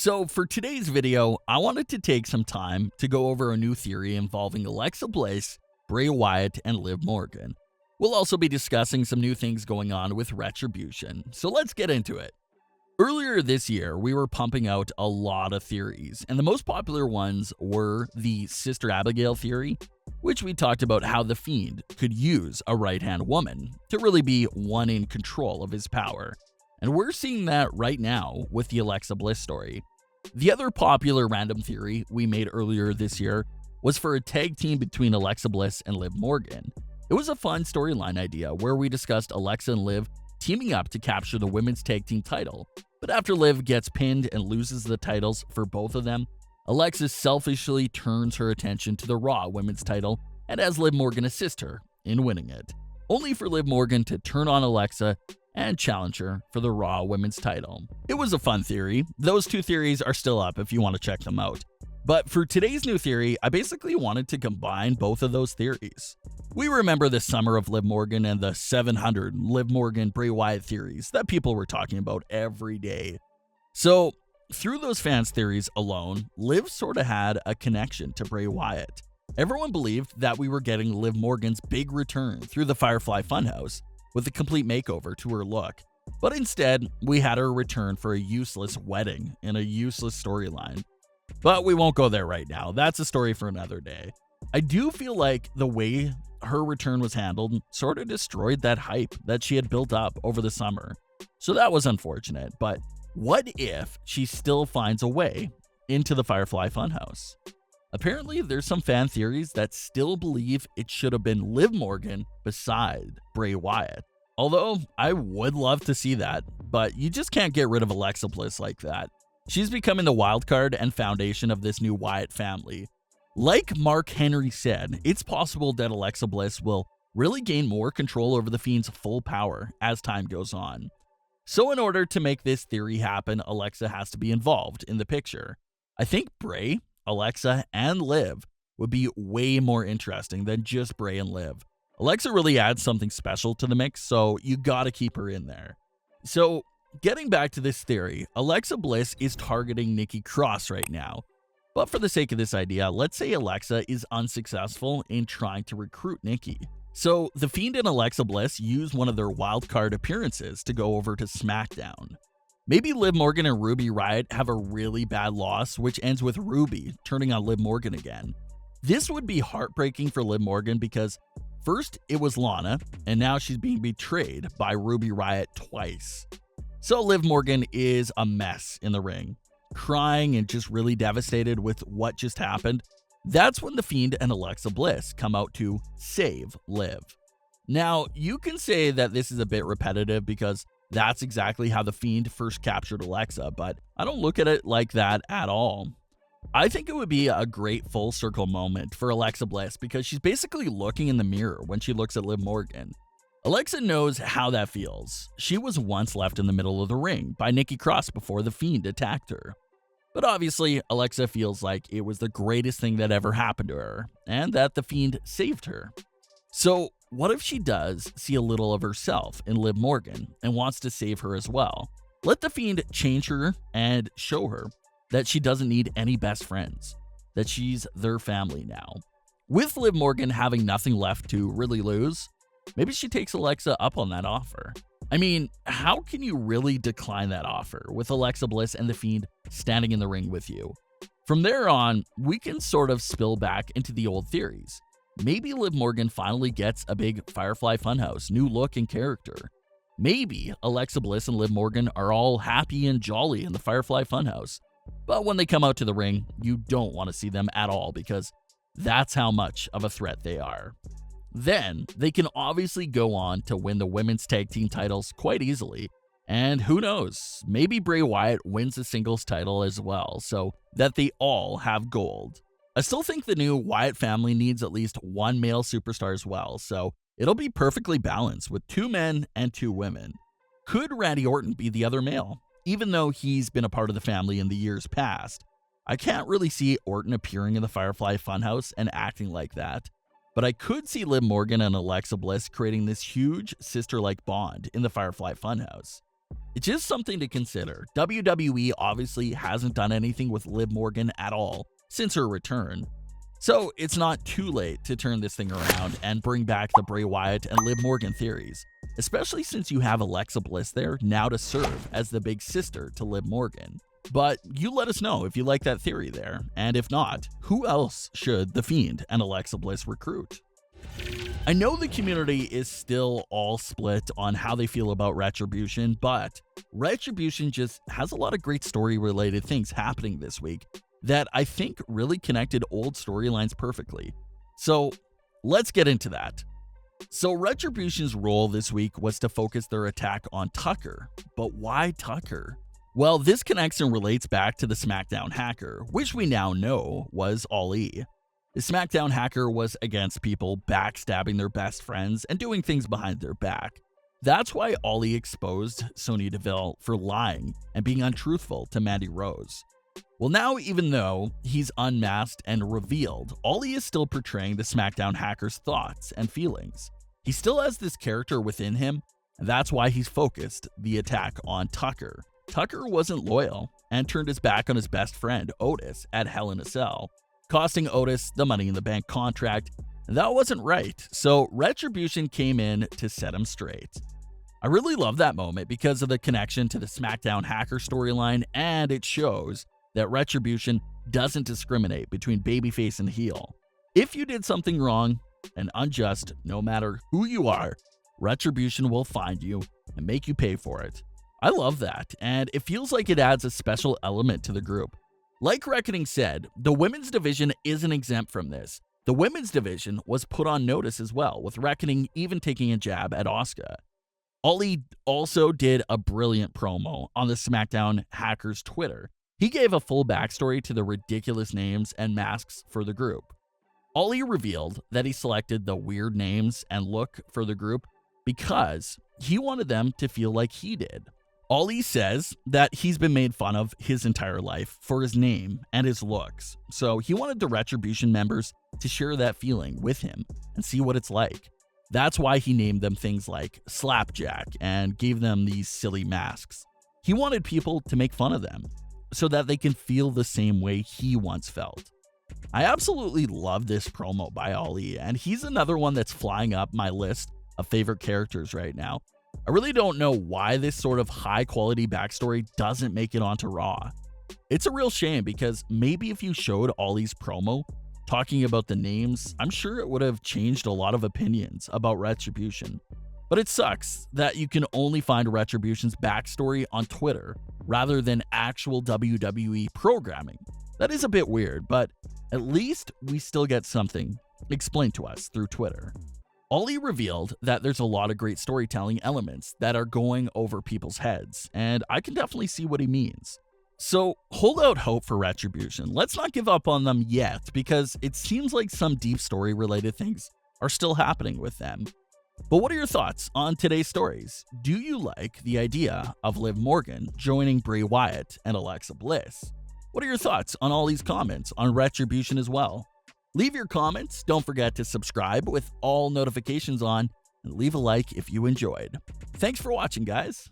So for today's video, I wanted to take some time to go over a new theory involving Alexa Bliss, Bray Wyatt, and Liv Morgan. We'll also be discussing some new things going on with Retribution, so let's get into it. Earlier this year, we were pumping out a lot of theories, and the most popular ones were the Sister Abigail theory, which we talked about how the Fiend could use a right-hand woman to really be one in control of his power. And we're seeing that right now with the Alexa Bliss story. The other popular random theory we made earlier this year was for a tag team between Alexa Bliss and Liv Morgan. It was a fun storyline idea where we discussed Alexa and Liv teaming up to capture the women's tag team title. But after Liv gets pinned and loses the titles for both of them, Alexa selfishly turns her attention to the Raw women's title and has Liv Morgan assist her in winning it, only for Liv Morgan to turn on Alexa and challenge her for the Raw women's title. It was a fun theory. Those two theories are still up if you want to check them out. But for today's new theory, I basically wanted to combine both of those theories. We remember the summer of Liv Morgan and the 700 Liv Morgan Bray Wyatt theories that people were talking about every day. So through those fans' theories alone, Liv sort of had a connection to Bray Wyatt. Everyone believed that we were getting Liv Morgan's big return through the Firefly Funhouse with a complete makeover to her look. But instead, we had her return for a useless wedding in a useless storyline. But we won't go there right now. That's a story for another day. I do feel like the way her return was handled sort of destroyed that hype that she had built up over the summer. So that was unfortunate, but what if she still finds a way into the Firefly Funhouse? Apparently, there's some fan theories that still believe it should have been Liv Morgan beside Bray Wyatt. Although, I would love to see that, but you just can't get rid of Alexa Bliss like that. She's becoming the wildcard and foundation of this new Wyatt family. Like Mark Henry said, it's possible that Alexa Bliss will really gain more control over the Fiend's full power as time goes on. So in order to make this theory happen, Alexa has to be involved in the picture. I think Bray, Alexa, and Liv would be way more interesting than just Bray and Liv. Alexa really adds something special to the mix, so you gotta keep her in there. So, getting back to this theory, Alexa Bliss is targeting Nikki Cross right now. But for the sake of this idea, let's say Alexa is unsuccessful in trying to recruit Nikki. So, the Fiend and Alexa Bliss use one of their wildcard appearances to go over to Smackdown. Maybe Liv Morgan and Ruby Riott have a really bad loss, which ends with Ruby turning on Liv Morgan again. This would be heartbreaking for Liv Morgan because first it was Lana, and now she's being betrayed by Ruby Riott twice. So Liv Morgan is a mess in the ring, crying and just really devastated with what just happened. That's when the Fiend and Alexa Bliss come out to save Liv. Now, you can say that this is a bit repetitive because that's exactly how the Fiend first captured Alexa, but I don't look at it like that at all. I think it would be a great full circle moment for Alexa Bliss because she's basically looking in the mirror when she looks at Liv Morgan. Alexa knows how that feels. She was once left in the middle of the ring by Nikki Cross before the Fiend attacked her. But obviously, Alexa feels like it was the greatest thing that ever happened to her, and that the Fiend saved her. So, what if she does see a little of herself in Liv Morgan and wants to save her as well? Let the Fiend change her and show her that she doesn't need any best friends, that she's their family now. With Liv Morgan having nothing left to really lose, maybe she takes Alexa up on that offer. I mean, how can you really decline that offer with Alexa Bliss and the Fiend standing in the ring with you? From there on, we can sort of spill back into the old theories. Maybe Liv Morgan finally gets a big Firefly Funhouse, new look and character. Maybe Alexa Bliss and Liv Morgan are all happy and jolly in the Firefly Funhouse. But when they come out to the ring, you don't want to see them at all because that's how much of a threat they are. Then, they can obviously go on to win the women's tag team titles quite easily. And who knows, maybe Bray Wyatt wins the singles title as well, so that they all have gold. I still think the new Wyatt family needs at least one male superstar as well, so it'll be perfectly balanced with 2 men and 2 women. Could Randy Orton be the other male? Even though he's been a part of the family in the years past, I can't really see Orton appearing in the Firefly Funhouse and acting like that. But I could see Liv Morgan and Alexa Bliss creating this huge sister-like bond in the Firefly Funhouse. It's just something to consider. WWE obviously hasn't done anything with Liv Morgan at all since her return, so it's not too late to turn this thing around and bring back the Bray Wyatt and Liv Morgan theories, especially since you have Alexa Bliss there now to serve as the big sister to Liv Morgan. But you let us know if you like that theory there, and if not, who else should The Fiend and Alexa Bliss recruit? I know the community is still all split on how they feel about Retribution, but Retribution just has a lot of great story-related things happening this week that I think really connected old storylines perfectly. So let's get into that. So Retribution's role this week was to focus their attack on Tucker, but why Tucker? Well, this connects and relates back to the Smackdown Hacker, which we now know was Ali. The Smackdown Hacker was against people backstabbing their best friends and doing things behind their back. That's why Ali exposed Sonya Deville for lying and being untruthful to Mandy Rose. Well, now even though he's unmasked and revealed, Ali is still portraying the Smackdown Hacker's thoughts and feelings. He still has this character within him, and that's why he's focused the attack on Tucker. Tucker wasn't loyal and turned his back on his best friend, Otis, at Hell in a Cell, costing Otis the Money in the Bank contract. That wasn't right, so Retribution came in to set him straight. I really love that moment because of the connection to the Smackdown Hacker storyline, and it shows that Retribution doesn't discriminate between babyface and heel. If you did something wrong and unjust, no matter who you are, Retribution will find you and make you pay for it. I love that, and it feels like it adds a special element to the group. Like Reckoning said, the women's division isn't exempt from this. The women's division was put on notice as well, with Reckoning even taking a jab at Asuka. Ali also did a brilliant promo on the Smackdown Hacker's Twitter. He gave a full backstory to the ridiculous names and masks for the group. Ali revealed that he selected the weird names and look for the group because he wanted them to feel like he did. Ali says that he's been made fun of his entire life for his name and his looks, so he wanted the Retribution members to share that feeling with him and see what it's like. That's why he named them things like Slapjack and gave them these silly masks. He wanted people to make fun of them so that they can feel the same way he once felt. I absolutely love this promo by Ali, and he's another one that's flying up my list of favorite characters right now. I really don't know why this sort of high-quality backstory doesn't make it onto Raw. It's a real shame because maybe if you showed Ali's promo talking about the names, I'm sure it would have changed a lot of opinions about Retribution. But it sucks that you can only find Retribution's backstory on Twitter rather than actual WWE programming. That is a bit weird, but at least we still get something explained to us through Twitter. Ali revealed that there's a lot of great storytelling elements that are going over people's heads, and I can definitely see what he means. So hold out hope for Retribution. Let's not give up on them yet, because it seems like some deep story related things are still happening with them. But what are your thoughts on today's stories? Do you like the idea of Liv Morgan joining Bray Wyatt and Alexa Bliss? What are your thoughts on all these comments on Retribution as well? Leave your comments, don't forget to subscribe with all notifications on, and leave a like if you enjoyed. Thanks for watching, guys.